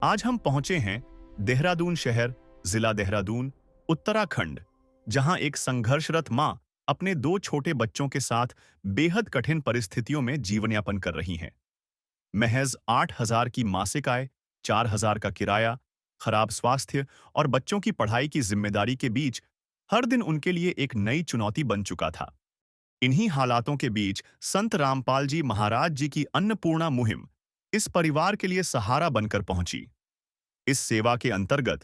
आज हम पहुंचे हैं देहरादून शहर, जिला देहरादून, उत्तराखंड, जहां एक संघर्षरत मां अपने दो छोटे बच्चों के साथ बेहद कठिन परिस्थितियों में जीवन यापन कर रही हैं। महज 8,000 की मासिक आय, 4,000 का किराया, खराब स्वास्थ्य और बच्चों की पढ़ाई की जिम्मेदारी के बीच हर दिन उनके लिए एक नई चुनौती बन चुका था। इन्हीं हालातों के बीच संत रामपाल जी महाराज जी की अन्नपूर्णा मुहिम इस परिवार के लिए सहारा बनकर पहुंची। इस सेवा के अंतर्गत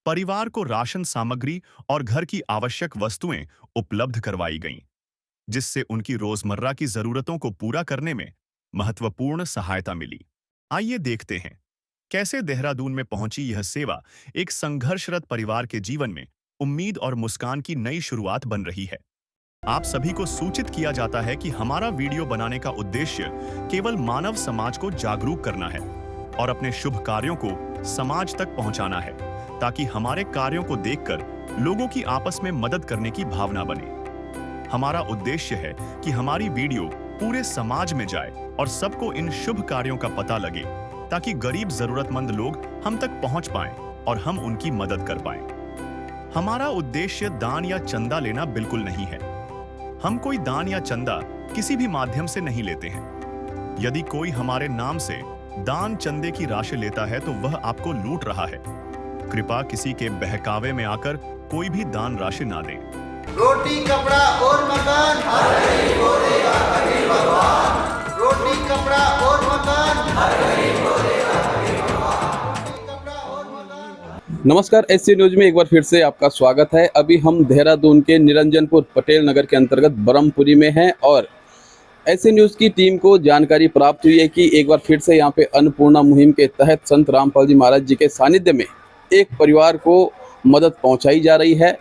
परिवार को राशन सामग्री और घर की आवश्यक वस्तुएं उपलब्ध करवाई गईं, जिससे उनकी रोजमर्रा की जरूरतों को पूरा करने में महत्वपूर्ण सहायता मिली। आइए देखते हैं कैसे देहरादून में पहुंची यह सेवा एक संघर्षरत परिवार के जीवन में उम्मीद और मुस्कान की नई शुरुआत बन रही है। आप सभी को सूचित किया जाता है कि हमारा वीडियो बनाने का उद्देश्य केवल मानव समाज को जागरूक करना है और अपने शुभ कार्यों को समाज तक पहुंचाना है, ताकि हमारे कार्यों को देखकर लोगों की आपस में मदद करने की भावना बने। हमारा उद्देश्य है कि हमारी वीडियो पूरे समाज में जाए और सबको इन शुभ कार्यों का पता लगे, ताकि गरीब जरूरतमंद लोग हम तक पहुंच पाएं और हम उनकी मदद कर पाएं। हमारा उद्देश्य दान या चंदा लेना बिल्कुल नहीं है। हम कोई दान या चंदा किसी भी माध्यम से नहीं लेते हैं। यदि कोई हमारे नाम से दान चंदे की राशि लेता है तो वह आपको लूट रहा है। कृपया किसी के बहकावे में आकर कोई भी दान राशि ना दें। रोटी कपड़ा और मकान हर गरीब को देगा कबीर भगवान। रोटी कपड़ा और मकान हर गरीब को देगा कबीर भगवान। रोटी कपड़ा और मकान। नमस्कार, एससी न्यूज में एक बार फिर से आपका स्वागत है। अभी हम देहरादून के निरंजनपुर पटेल नगर के अंतर्गत ब्रह्मपुरी में हैं और एससी न्यूज की टीम को जानकारी प्राप्त हुई है कि एक बार फिर से यहाँ पे अन्नपूर्णा मुहिम के तहत संत रामपाल जी महाराज जी के सानिध्य में एक परिवार को मदद पहुंचाई जा रही है।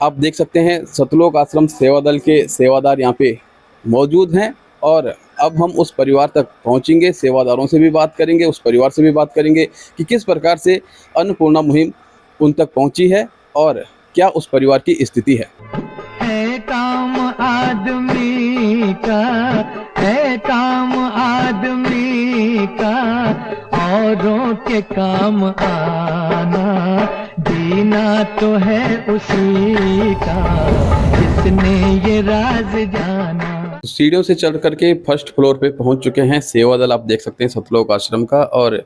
आप देख सकते हैं सतलोक आश्रम सेवा दल के सेवादार यहाँ पे मौजूद हैं और अब हम उस परिवार तक पहुंचेंगे, सेवादारों से भी बात करेंगे, उस परिवार से भी बात करेंगे कि किस प्रकार से अन्नपूर्णा मुहिम उन तक पहुंची है और क्या उस परिवार की स्थिति है। काम आदमी का है, काम आदमी का औरों के काम आना, जीना तो है उसी का जिसने ये राज जाना। सीढ़ियों से चढ़ करके फर्स्ट फ्लोर पे पहुंच चुके हैं सेवा दल, आप देख सकते हैं सतलोक आश्रम का, और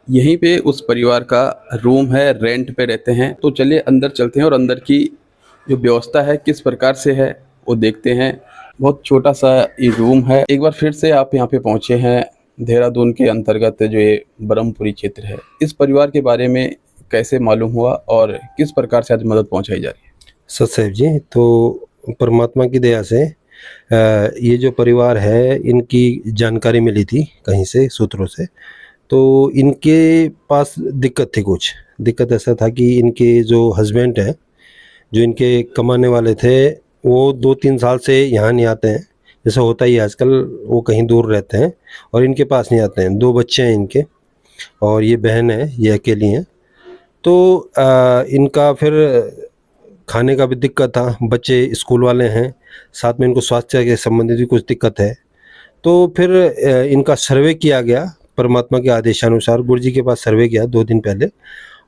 यहीं पे उस परिवार का रूम है, रेंट पे रहते हैं। तो चलिए अंदर चलते हैं और अंदर की जो व्यवस्था है किस प्रकार से है वो देखते हैं। बहुत छोटा सा ये रूम है। एक बार फिर से आप यहाँ पे पहुंचे हैं देहरादून के अंतर्गत जो ये ब्रह्मपुरी क्षेत्र है। इस परिवार के बारे में कैसे मालूम हुआ और किस प्रकार से आज मदद पहुंचाई जा रही है? सचदेव जी, तो परमात्मा की दया से ये जो परिवार है इनकी जानकारी मिली थी कहीं से, सूत्रों से। तो इनके पास दिक्कत थी, कुछ दिक्कत ऐसा था कि इनके जो हस्बैंड हैं, जो इनके कमाने वाले थे, वो 2-3 साल से यहाँ नहीं आते हैं। जैसा होता ही आजकल, वो कहीं दूर रहते हैं और इनके पास नहीं आते हैं। 2 बच्चे हैं इनके और ये बहन है, ये अकेली हैं। तो इनका फिर खाने का भी दिक्कत था, बच्चे स्कूल वाले हैं, साथ में इनको स्वास्थ्य के संबंधित भी कुछ दिक्कत है। तो फिर इनका सर्वे किया गया परमात्मा के आदेशानुसार। गुरु जी के पास सर्वे किया 2 दिन पहले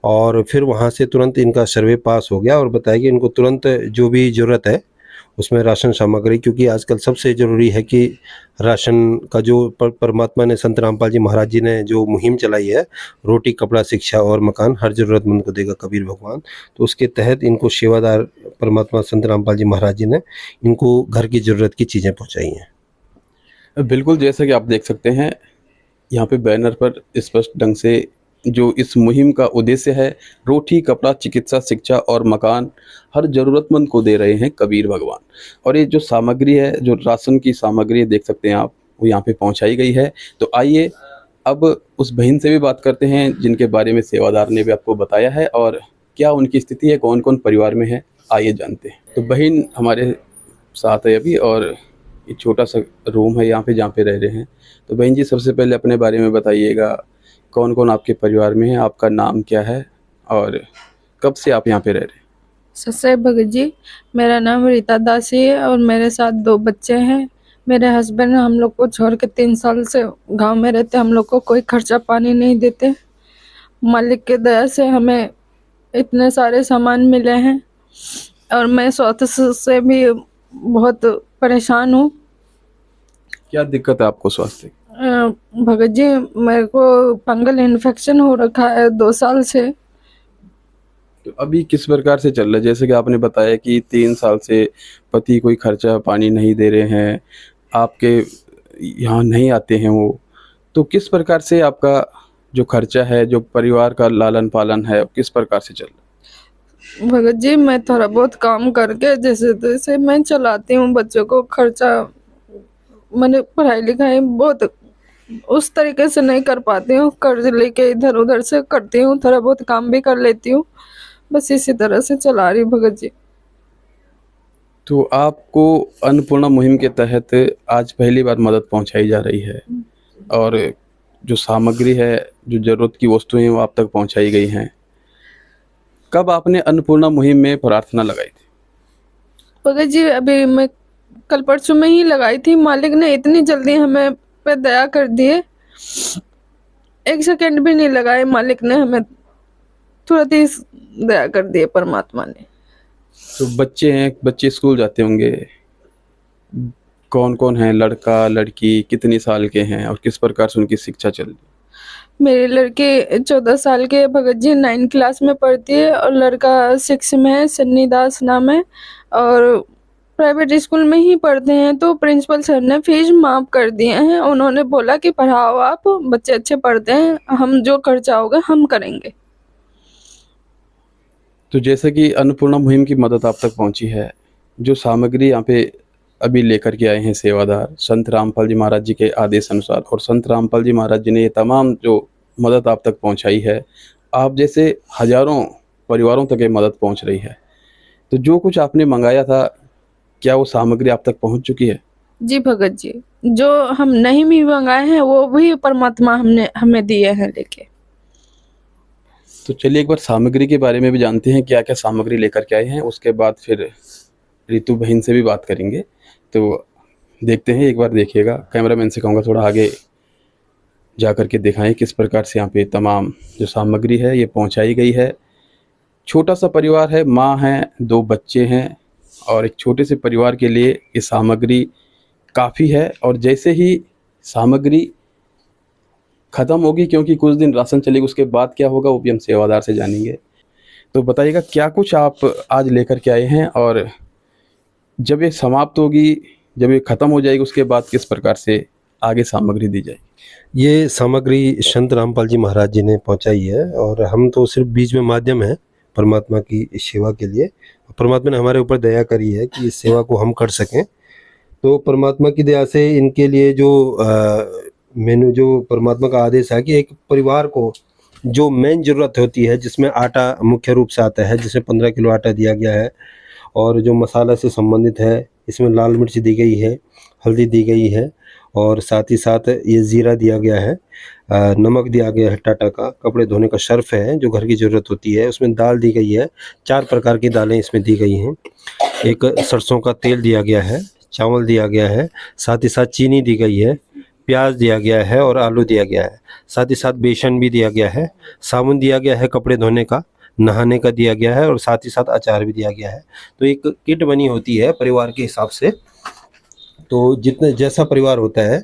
और फिर वहाँ से तुरंत इनका सर्वे पास हो गया और बताया कि इनको तुरंत जो भी ज़रूरत है उसमें राशन सामग्री, क्योंकि आजकल सबसे ज़रूरी है कि राशन का जो परमात्मा ने, संत रामपाल जी महाराज जी ने जो मुहिम चलाई है, रोटी कपड़ा शिक्षा और मकान हर ज़रूरतमंद को देगा कबीर भगवान, तो उसके तहत इनको सेवादार परमात्मा संत रामपाल जी महाराज जी ने इनको घर की ज़रूरत की चीज़ें पहुँचाई हैं। बिल्कुल, जैसा कि आप देख सकते हैं यहाँ पे बैनर पर स्पष्ट ढंग से जो इस मुहिम का उद्देश्य है, रोटी कपड़ा चिकित्सा शिक्षा और मकान हर जरूरतमंद को दे रहे हैं कबीर भगवान। और ये जो सामग्री है, जो राशन की सामग्री देख सकते हैं आप, वो यहाँ पे पहुँचाई गई है। तो आइए अब उस बहन से भी बात करते हैं जिनके बारे में सेवादार ने भी आपको बताया है और क्या उनकी स्थिति है, कौन कौन परिवार में है, आइए जानते हैं। तो बहन हमारे साथ है अभी और ये छोटा सा रूम है यहाँ पे जहाँ पे रह रहे हैं। तो बहन जी, सबसे पहले अपने बारे में बताइएगा, कौन कौन आपके परिवार में है, आपका नाम क्या है और कब से आप यहाँ पे रह रहे हैं? सचदेव भगत जी, मेरा नाम रीता दासी है और मेरे साथ 2 बच्चे हैं। मेरे हस्बैंड हम लोग को छोड़ के 3 साल से गांव में रहते, हम लोग को कोई खर्चा पानी नहीं देते मालिक के दया से हमें इतने सारे सामान मिले हैं और मैं स्वास्थ्य से भी बहुत परेशान हूँ। क्या दिक्कत है आपको स्वास्थ्य की? भगत जी, मेरे को फंगल इन्फेक्शन हो रखा है 2 साल से। तो अभी किस प्रकार से चल रहा है? जैसे कि आपने बताया कि 3 साल से पति कोई खर्चा पानी नहीं दे रहे हैं, आपके यहाँ नहीं आते हैं वो, तो किस प्रकार से आपका जो खर्चा है, जो परिवार का लालन पालन है, किस प्रकार से चल रहा है? भगत जी, मैं थोड़ा बहुत काम करके जैसे तैसे मैं चलाती हूँ बच्चों को। खर्चा मैंने पढ़ाई लिखाई बहुत उस तरीके से नहीं कर पाती हूँ, कर्ज लेके इधर उधर से करती हूँ, थोड़ा बहुत काम भी कर लेती हूँ, बस इसी तरह से चला रही हूँ भगत जी। तो आपको अन्नपूर्णा मुहिम के तहत आज पहली बार मदद पहुंचाई जा रही है और जो सामग्री है, जो ज़रूरत की वस्तुएं हैं, वो आप तक पहुंचाई गई हैं। कब आपने अन्नपूर्णा मुहिम में प्रार्थना लगाई थी? भगत जी, अभी मैं कल परसों में ही लगाई थी। मालिक ने इतनी जल्दी हमें पे दया कर दिए, 1 सेकंड भी नहीं लगाए, मालिक ने हमें तुरंत ही दया कर दिए परमात्मा ने। तो बच्चे हैं, बच्चे स्कूल जाते होंगे, कौन कौन है? लड़का लड़की कितनी साल के हैं और किस प्रकार से उनकी शिक्षा चल रही है? मेरी लड़की 14 साल के भगत जी 9 क्लास में पढ़ती है और लड़का 6 में है, सन्नी दास नाम है, और प्राइवेट स्कूल में ही पढ़ते हैं। तो प्रिंसिपल सर ने फीस माफ कर दिए हैं, उन्होंने बोला कि पढ़ाओ आप, बच्चे अच्छे पढ़ते हैं, हम जो खर्चा होगा हम करेंगे। तो जैसे कि अन्नपूर्णा मुहिम की मदद आप तक पहुंची है, जो सामग्री यहाँ पे अभी लेकर के आए हैं सेवादार संत रामपाल जी महाराज जी के आदेश अनुसार, और संत रामपाल जी महाराज जी ने ये तमाम जो मदद आप तक पहुंचाई है, आप जैसे हजारों परिवारों तक ये मदद पहुंच रही है, तो जो कुछ आपने मंगाया था, क्या वो सामग्री आप तक पहुंच चुकी है? जी भगत जी, जो हम नहीं भी मंगाए हैं वो भी परमात्मा हमने हमें दिए हैं लेके। तो चलिए एक बार सामग्री के बारे में भी जानते हैं, क्या क्या सामग्री लेकर के आए हैं, उसके बाद फिर रितु बहन से भी बात करेंगे। तो देखते हैं, एक बार देखिएगा, कैमरामैन से कहूँगा थोड़ा आगे जा कर के दिखाएं किस प्रकार से यहाँ पे तमाम जो सामग्री है ये पहुँचाई गई है। छोटा सा परिवार है, माँ है, 2 बच्चे हैं, और एक छोटे से परिवार के लिए ये सामग्री काफ़ी है। और जैसे ही सामग्री ख़त्म होगी, क्योंकि कुछ दिन राशन चलेगा, उसके बाद क्या होगा वो भी हम सेवादार से जानेंगे। तो बताइएगा क्या कुछ आप आज लेकर के आए हैं, और जब ये समाप्त होगी, जब ये ख़त्म हो जाएगी, उसके बाद किस प्रकार से आगे सामग्री दी जाएगी? ये सामग्री संत रामपाल जी महाराज जी ने पहुंचाई है और हम तो सिर्फ बीच में माध्यम हैं परमात्मा की इस सेवा के लिए। परमात्मा ने हमारे ऊपर दया करी है कि इस सेवा को हम कर सकें। तो परमात्मा की दया से इनके लिए जो मेनू, जो परमात्मा का आदेश है कि एक परिवार को जो मेन ज़रूरत होती है, जिसमें आटा मुख्य रूप से आता है, जिसमें 15 किलो आटा दिया गया है, और जो मसाला से संबंधित है, इसमें लाल मिर्च दी गई है, हल्दी दी गई है, और साथ ही साथ ये ज़ीरा दिया गया है, नमक दिया गया है टाटा का, कपड़े धोने का सर्फ है जो घर की ज़रूरत होती है, उसमें दाल दी गई है, 4 प्रकार की दालें इसमें दी गई हैं, एक सरसों का तेल दिया गया है, चावल दिया गया है, साथ ही साथ चीनी दी गई है, प्याज दिया गया है और आलू दिया गया है, साथ ही साथ बेसन भी दिया गया है, साबुन दिया गया है कपड़े धोने का, नहाने का दिया गया है, और साथ ही साथ अचार भी दिया गया है। तो एक किट बनी होती है परिवार के हिसाब से। तो जितने जैसा परिवार होता है,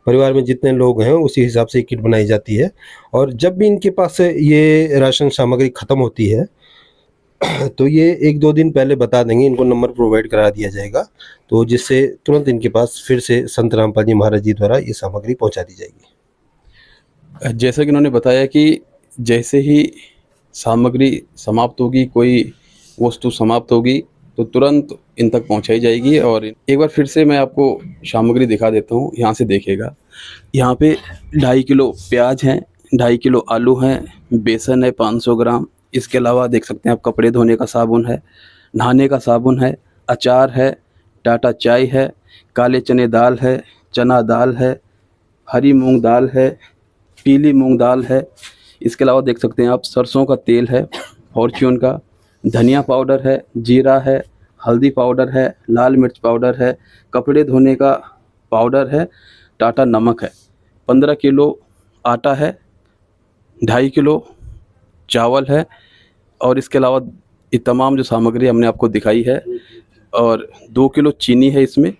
परिवार में जितने लोग हैं उसी हिसाब से किट बनाई जाती है। और जब भी इनके पास ये राशन सामग्री ख़त्म होती है तो ये 1-2 दिन पहले बता देंगे, इनको नंबर प्रोवाइड करा दिया जाएगा, तो जिससे तुरंत इनके पास फिर से संत रामपाल जी महाराज जी द्वारा ये सामग्री पहुंचा दी जाएगी। जैसा कि उन्होंने बताया कि जैसे ही सामग्री समाप्त होगी, कोई वस्तु समाप्त होगी, तो तुरंत इन तक पहुंचाई जाएगी। और एक बार फिर से मैं आपको सामग्री दिखा देता हूं, यहाँ से देखिएगा। यहाँ पे 2.5 किलो प्याज हैं, 2.5 किलो आलू हैं, बेसन है 500 ग्राम, इसके अलावा देख सकते हैं आप कपड़े धोने का साबुन है, नहाने का साबुन है, अचार है, टाटा चाय है, काले चने दाल है, चना दाल है, हरी मूंग दाल है, पीली मूंग दाल है, इसके अलावा देख सकते हैं आप सरसों का तेल है फॉर्च्यून का, धनिया पाउडर है, जीरा है, हल्दी पाउडर है, लाल मिर्च पाउडर है, कपड़े धोने का पाउडर है, टाटा नमक है, 15 किलो आटा है, 2.5 किलो चावल है और इसके अलावा ये तमाम जो सामग्री हमने आपको दिखाई है और 2 किलो चीनी है इसमें।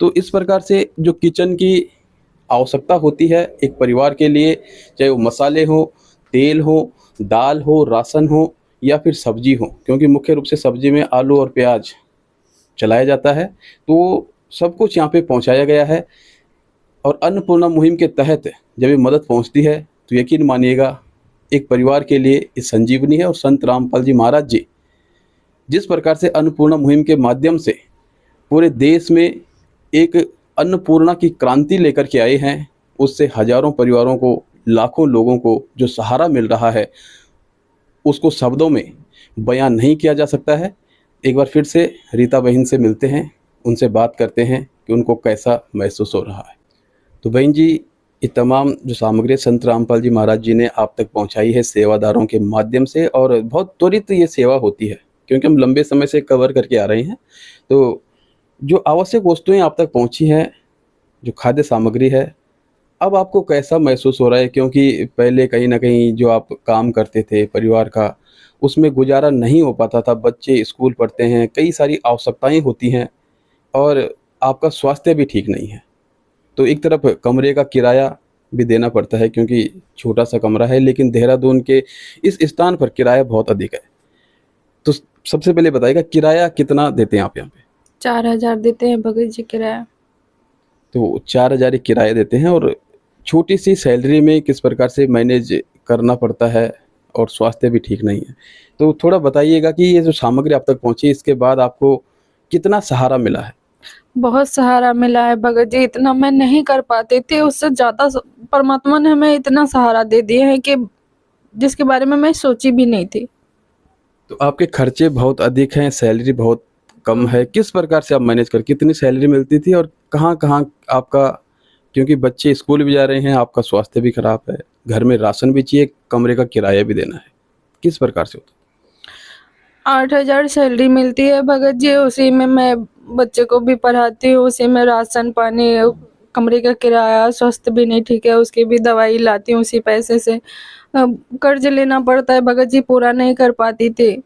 तो इस प्रकार से जो किचन की आवश्यकता होती है एक परिवार के लिए, चाहे वो मसाले हो, तेल हो, दाल हो, राशन हो या फिर सब्जी हो, क्योंकि मुख्य रूप से सब्जी में आलू और प्याज चलाया जाता है, तो सब कुछ यहाँ पे पहुँचाया गया है। और अन्नपूर्णा मुहिम के तहत जब ये मदद पहुँचती है तो यकीन मानिएगा एक परिवार के लिए ये संजीवनी है। और संत रामपाल जी महाराज जी जिस प्रकार से अन्नपूर्णा मुहिम के माध्यम से पूरे देश में एक अन्नपूर्णा की क्रांति लेकर के आए हैं, उससे हजारों परिवारों को, लाखों लोगों को जो सहारा मिल रहा है उसको शब्दों में बयान नहीं किया जा सकता है। एक बार फिर से रीता बहन से मिलते हैं, उनसे बात करते हैं कि उनको कैसा महसूस हो रहा है। तो बहन जी, ये तमाम जो सामग्री संत रामपाल जी महाराज जी ने आप तक पहुंचाई है सेवादारों के माध्यम से, और बहुत त्वरित ये सेवा होती है क्योंकि हम लंबे समय से कवर करके आ रहे हैं। तो जो आवश्यक वस्तुएं आप तक पहुंची हैं, जो खाद्य सामग्री है, अब आपको कैसा महसूस हो रहा है? क्योंकि पहले कहीं ना कहीं जो आप काम करते थे परिवार का, उसमें गुजारा नहीं हो पाता था। बच्चे स्कूल पढ़ते हैं, कई सारी आवश्यकताएं होती हैं और आपका स्वास्थ्य भी ठीक नहीं है। तो एक तरफ कमरे का किराया भी देना पड़ता है क्योंकि छोटा सा कमरा है, लेकिन देहरादून के इस स्थान पर किराया बहुत अधिक है। तो सबसे पहले बताइएगा किराया कितना देते हैं आप यहाँ पे? 4,000 देते हैं भगत जी किराया। तो 4,000 किराया देते हैं और छोटी सी सैलरी में किस प्रकार से मैनेज करना पड़ता है, और स्वास्थ्य भी ठीक नहीं है। तो थोड़ा बताइएगा कि ये जो सामग्री आप तक पहुंची इसके बाद आपको कितना सहारा मिला है? बहुत सहारा मिला है भगत जी, इतना मैं नहीं कर पाती थी, उससे ज़्यादा परमात्मा ने हमें इतना सहारा दे दिया है कि जिसके बारे में मैं सोची भी नहीं थी। तो आपके खर्चे बहुत अधिक हैं, सैलरी बहुत कम है, किस प्रकार से आप मैनेज कर, कितनी सैलरी मिलती थी और कहाँ कहाँ आपका, क्योंकि बच्चे स्कूल भी जा रहे हैं, आपका स्वास्थ्य भी खराब है, घर में राशन भी चाहिए, कमरे का किराया भी देना है, किस प्रकार से होता? 8,000 सैलरी मिलती है भगत जी, उसी में मैं बच्चे को भी पढ़ाती हूँ, उसी में राशन पानी, कमरे का किराया, स्वास्थ्य भी नहीं ठीक है उसकी भी दवाई लाती हूँ उसी पैसे से। कर्ज लेना पड़ता है भगत जी, पूरा नहीं कर पाती थी।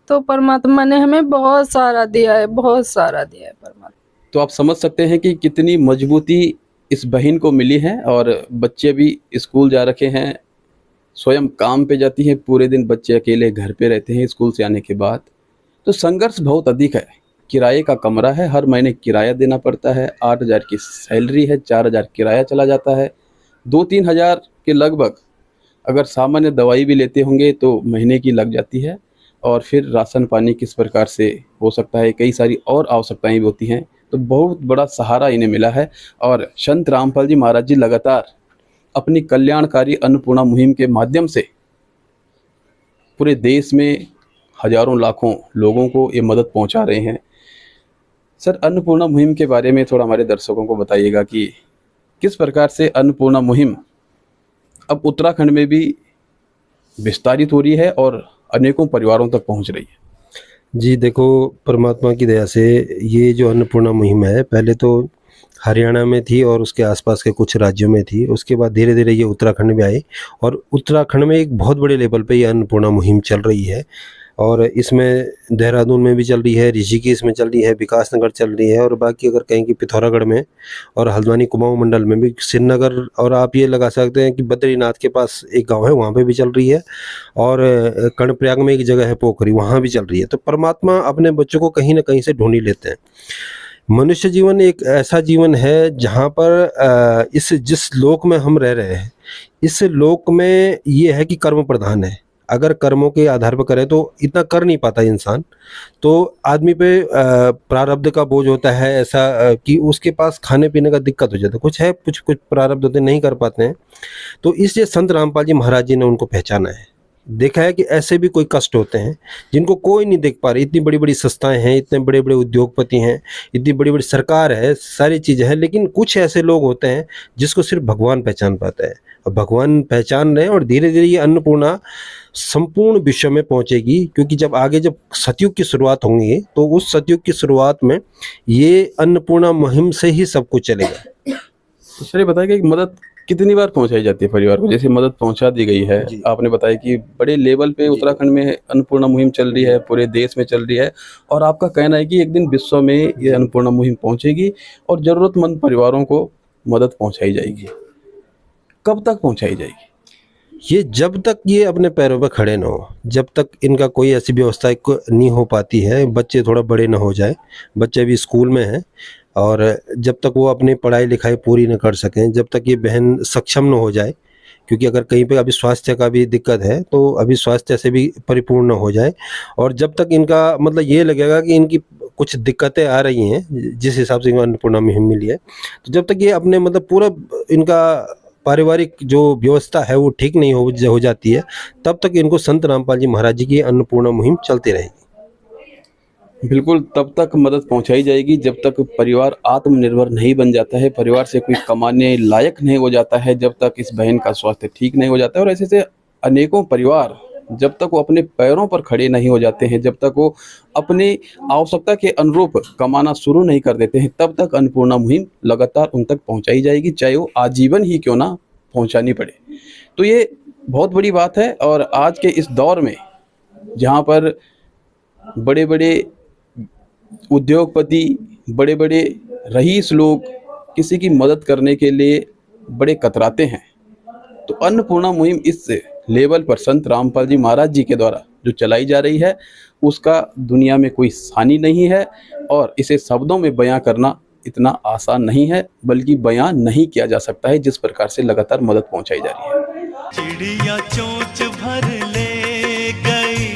तो परमात्मा ने हमें बहुत सारा दिया है, बहुत सारा दिया है परमात्मा। तो आप समझ सकते हैं कि कितनी मजबूती इस बहन को मिली है। और बच्चे भी स्कूल जा रखे हैं, स्वयं काम पे जाती हैं, पूरे दिन बच्चे अकेले घर पे रहते हैं स्कूल से आने के बाद। तो संघर्ष बहुत अधिक है। किराए का कमरा है, हर महीने किराया देना पड़ता है, 8,000 की सैलरी है, 4,000 किराया चला जाता है, 2-3 हज़ार के लगभग अगर सामान्य दवाई भी लेते होंगे तो महीने की लग जाती है। और फिर राशन पानी किस प्रकार से हो सकता है, कई सारी और आवश्यकताएं भी होती हैं। तो बहुत बड़ा सहारा इन्हें मिला है। और संत रामपाल जी महाराज जी लगातार अपनी कल्याणकारी अन्नपूर्णा मुहिम के माध्यम से पूरे देश में हजारों लाखों लोगों को ये मदद पहुंचा रहे हैं। सर, अन्नपूर्णा मुहिम के बारे में थोड़ा हमारे दर्शकों को बताइएगा कि किस प्रकार से अन्नपूर्णा मुहिम अब उत्तराखंड में भी विस्तारित हो रही है और अनेकों परिवारों तक पहुंच रही है। जी देखो, परमात्मा की दया से ये जो अन्नपूर्णा मुहिम है, पहले तो हरियाणा में थी और उसके आसपास के कुछ राज्यों में थी। उसके बाद धीरे धीरे ये उत्तराखंड में आई और उत्तराखंड में एक बहुत बड़े लेवल पे ये अन्नपूर्णा मुहिम चल रही है। और इसमें देहरादून में भी चल रही है, ऋषिकेश में चल रही है, विकासनगर चल रही है, और बाकी अगर कहीं की पिथौरागढ़ में और हल्द्वानी कुमाऊं मंडल में भी, श्रीनगर, और आप ये लगा सकते हैं कि बद्रीनाथ के पास एक गांव है वहाँ पे भी चल रही है, और कर्णप्रयाग में एक जगह है पोखरी, वहाँ भी चल रही है। तो परमात्मा अपने बच्चों को कहीं ना कहीं से ढूंढ ही लेते हैं। मनुष्य जीवन एक ऐसा जीवन है जहाँ पर इस जिस लोक में हम रह रहे हैं, इस लोक में ये है कि कर्म प्रधान है। अगर कर्मों के आधार पर करें तो इतना कर नहीं पाता इंसान, तो आदमी पे प्रारब्ध का बोझ होता है ऐसा कि उसके पास खाने पीने का दिक्कत हो जाता है, कुछ है, कुछ प्रारब्ध होते नहीं कर पाते हैं। तो इसलिए संत रामपाल जी महाराज जी ने उनको पहचाना है, देखा है कि ऐसे भी कोई कष्ट होते हैं जिनको कोई नहीं देख पा रही। इतनी बड़ी बड़ी संस्थाएं हैं, इतने बड़े बड़े उद्योगपति हैं, इतनी बड़ी बड़ी सरकार है, सारी चीज़ें हैं, लेकिन कुछ ऐसे लोग होते हैं जिसको सिर्फ भगवान पहचान पाता है। और भगवान पहचान रहे हैं और धीरे धीरे ये अन्नपूर्णा संपूर्ण विश्व में पहुंचेगी, क्योंकि जब आगे जब सतयुग की शुरुआत होंगी तो उस सतयुग की शुरुआत में ये अन्नपूर्णा मुहिम से ही सब कुछ चलेगा। तो सर ये बताइए कि मदद कितनी बार पहुंचाई जाती है परिवार को? जैसे मदद पहुंचा दी गई है, जी। आपने बताया कि बड़े लेवल पे उत्तराखंड में अन्नपूर्णा मुहिम चल रही है, पूरे देश में चल रही है, और आपका कहना है कि एक दिन विश्व में ये अन्नपूर्णा मुहिम पहुंचेगी और जरूरतमंद परिवारों को मदद पहुंचाई जाएगी। कब तक पहुंचाई जाएगी? ये जब तक ये अपने पैरों पर खड़े ना हो, जब तक इनका कोई ऐसी व्यवस्था नहीं हो पाती है, बच्चे थोड़ा बड़े ना हो जाए, बच्चे अभी स्कूल में हैं, और जब तक वो अपनी पढ़ाई लिखाई पूरी न कर सकें, जब तक ये बहन सक्षम न हो जाए, क्योंकि अगर कहीं पे अभी स्वास्थ्य का भी दिक्कत है तो अभी स्वास्थ्य से भी परिपूर्ण न हो जाए, और जब तक इनका मतलब ये लगेगा कि इनकी कुछ दिक्कतें आ रही हैं जिस हिसाब से इनको अन्नपूर्णा मुहिम मिली है, तो जब तक ये अपने मतलब पूरा इनका पारिवारिक जो व्यवस्था है वो ठीक नहीं हो जाती है, तब तक इनको संत रामपाल जी महाराज जी की अन्नपूर्णा मुहिम चलती रहेगी। बिल्कुल, तब तक मदद पहुंचाई जाएगी जब तक परिवार आत्मनिर्भर नहीं बन जाता है, परिवार से कोई कमाने लायक नहीं हो जाता है, जब तक इस बहन का स्वास्थ्य ठीक नहीं हो जाता है। और ऐसे से अनेकों परिवार जब तक वो अपने पैरों पर खड़े नहीं हो जाते हैं, जब तक वो अपनी आवश्यकता के अनुरूप कमाना शुरू नहीं कर देते हैं, तब तक अन्नपूर्णा मुहिम लगातार उन तक पहुंचाई जाएगी, चाहे वो आजीवन ही क्यों ना पहुंचानी पड़े। तो ये बहुत बड़ी बात है। और आज के इस दौर में जहाँ पर बड़े बड़े उद्योगपति, बड़े बड़े रईस लोग किसी की मदद करने के लिए बड़े कतराते हैं, तो अन्नपूर्णा मुहिम इस लेवल पर संत रामपाल जी महाराज जी के द्वारा जो चलाई जा रही है, उसका दुनिया में कोई सानी नहीं है, और इसे शब्दों में बयां करना इतना आसान नहीं है, बल्कि बयां नहीं किया जा सकता है जिस प्रकार से लगातार मदद पहुंचाई जा रही है। चिड़िया चोंच भर ले गई,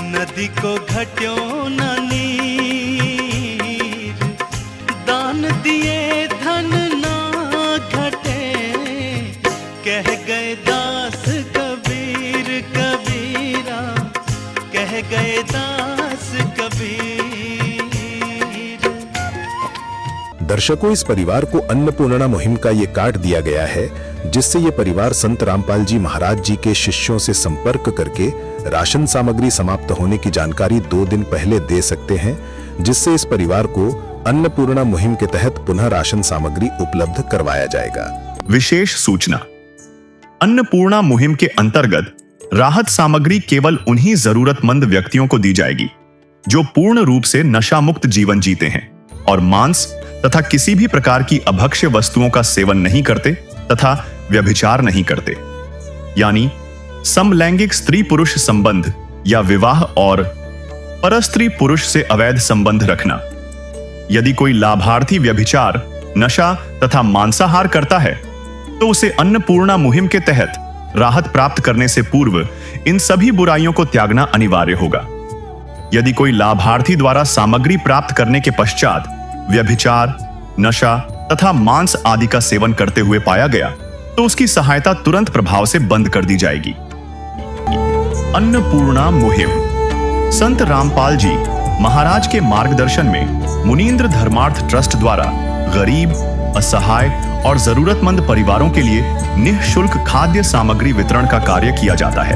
नदी को घट्यो न नीर, दान दिए धन ना घटे, कह गए दास कबीर कबीरा, कह गए दास कबीर। दर्शकों, इस परिवार को अन्नपूर्णा मुहिम का ये कार्ड दिया गया है, जिससे ये परिवार संत रामपाल जी महाराज जी के शिष्यों से संपर्क करके राशन सामग्री समाप्त होने की जानकारी 2 दिन पहले दे सकते हैं, जिससे इस परिवार को अन्नपूर्णा मुहिम के तहत पुनः राशन सामग्री उपलब्ध करवाया जाएगा। विशेष सूचना, अन्नपूर्णा मुहिम के अंतर्गत राहत सामग्री केवल उन्हीं जरूरतमंद व्यक्तियों को दी जाएगी जो पूर्ण रूप से नशा मुक्त जीवन जीते हैं और मांस तथा किसी भी प्रकार की अभक्ष्य वस्तुओं का सेवन नहीं करते तथा व्यभिचार नहीं करते, यानी समलैंगिक स्त्री पुरुष संबंध या विवाह और परस्त्री पुरुष से अवैध संबंध रखना। यदि कोई लाभार्थी व्यभिचार, नशा तथा मांसाहार करता है तो उसे अन्नपूर्णा मुहिम के तहत राहत प्राप्त करने से पूर्व इन सभी बुराइयों को त्यागना अनिवार्य होगा। यदि कोई लाभार्थी द्वारा सामग्री प्राप्त करने के पश्चात व्यभिचार, नशा तथा मांस आदि का सेवन करते हुए पाया गया तो उसकी सहायता तुरंत प्रभाव से बंद कर दी जाएगी। अन्नपूर्णा मुहिम संत रामपाल जी महाराज के मार्गदर्शन में मुनींद्र धर्मार्थ ट्रस्ट द्वारा गरीब, असहाय और जरूरतमंद परिवारों के लिए निःशुल्क खाद्य सामग्री वितरण का कार्य किया जाता है।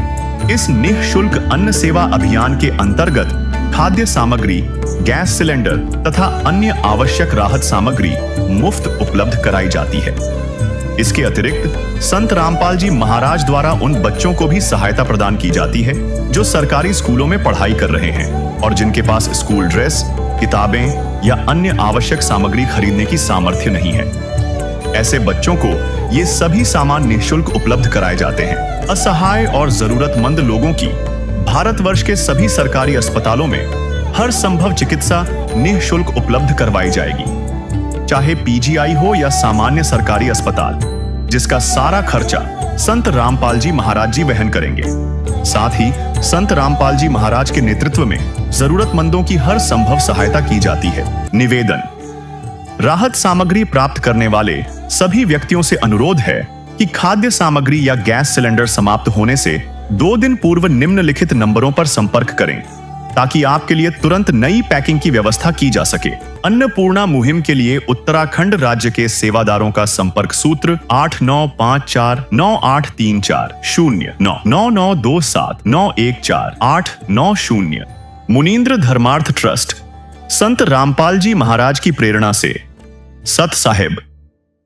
इस निःशुल्क अन्न सेवा अभियान के अंतर्गत खाद्य सामग्री, गैस सिलेंडर तथा अन्य आवश्यक राहत सामग्री मुफ्त उपलब्ध कराई जाती है। इसके अतिरिक्त संत रामपाल जी महाराज द्वारा उन बच्चों को भी सहायता प्रदान की जाती है जो सरकारी स्कूलों में पढ़ाई कर रहे हैं और जिनके पास स्कूल ड्रेस, किताबें या अन्य आवश्यक सामग्री खरीदने की सामर्थ्य नहीं है। ऐसे बच्चों को ये सभी सामान निःशुल्क उपलब्ध कराए जाते हैं। असहाय और जरूरतमंद लोगों की भारतवर्ष के सभी सरकारी अस्पतालों में हर संभव चिकित्सा निःशुल्क उपलब्ध करवाई जाएगी, चाहे पीजीआई हो या सामान्य सरकारी अस्पताल, जिसका सारा खर्चा संत रामपाल जी महाराज जी वहन करेंगे। साथ ही संत रामपाल जी महाराज के नेतृत्व में जरूरतमंदों की हर संभव सहायता की जाती है। निवेदन, राहत सामग्री प्राप्त करने वाले सभी व्यक्तियों से अनुरोध है कि खाद्य सामग्री या गैस सिलेंडर समाप्त होने से 2 दिन पूर्व निम्नलिखित नंबरों पर संपर्क करें ताकि आपके लिए तुरंत नई पैकिंग की व्यवस्था की जा सके। अन्नपूर्णा मुहिम के लिए उत्तराखंड राज्य के सेवादारों का संपर्क सूत्र 89549834 099927914 मुनींद्र धर्मार्थ ट्रस्ट, संत रामपाल जी महाराज की प्रेरणा से, सत साहिब।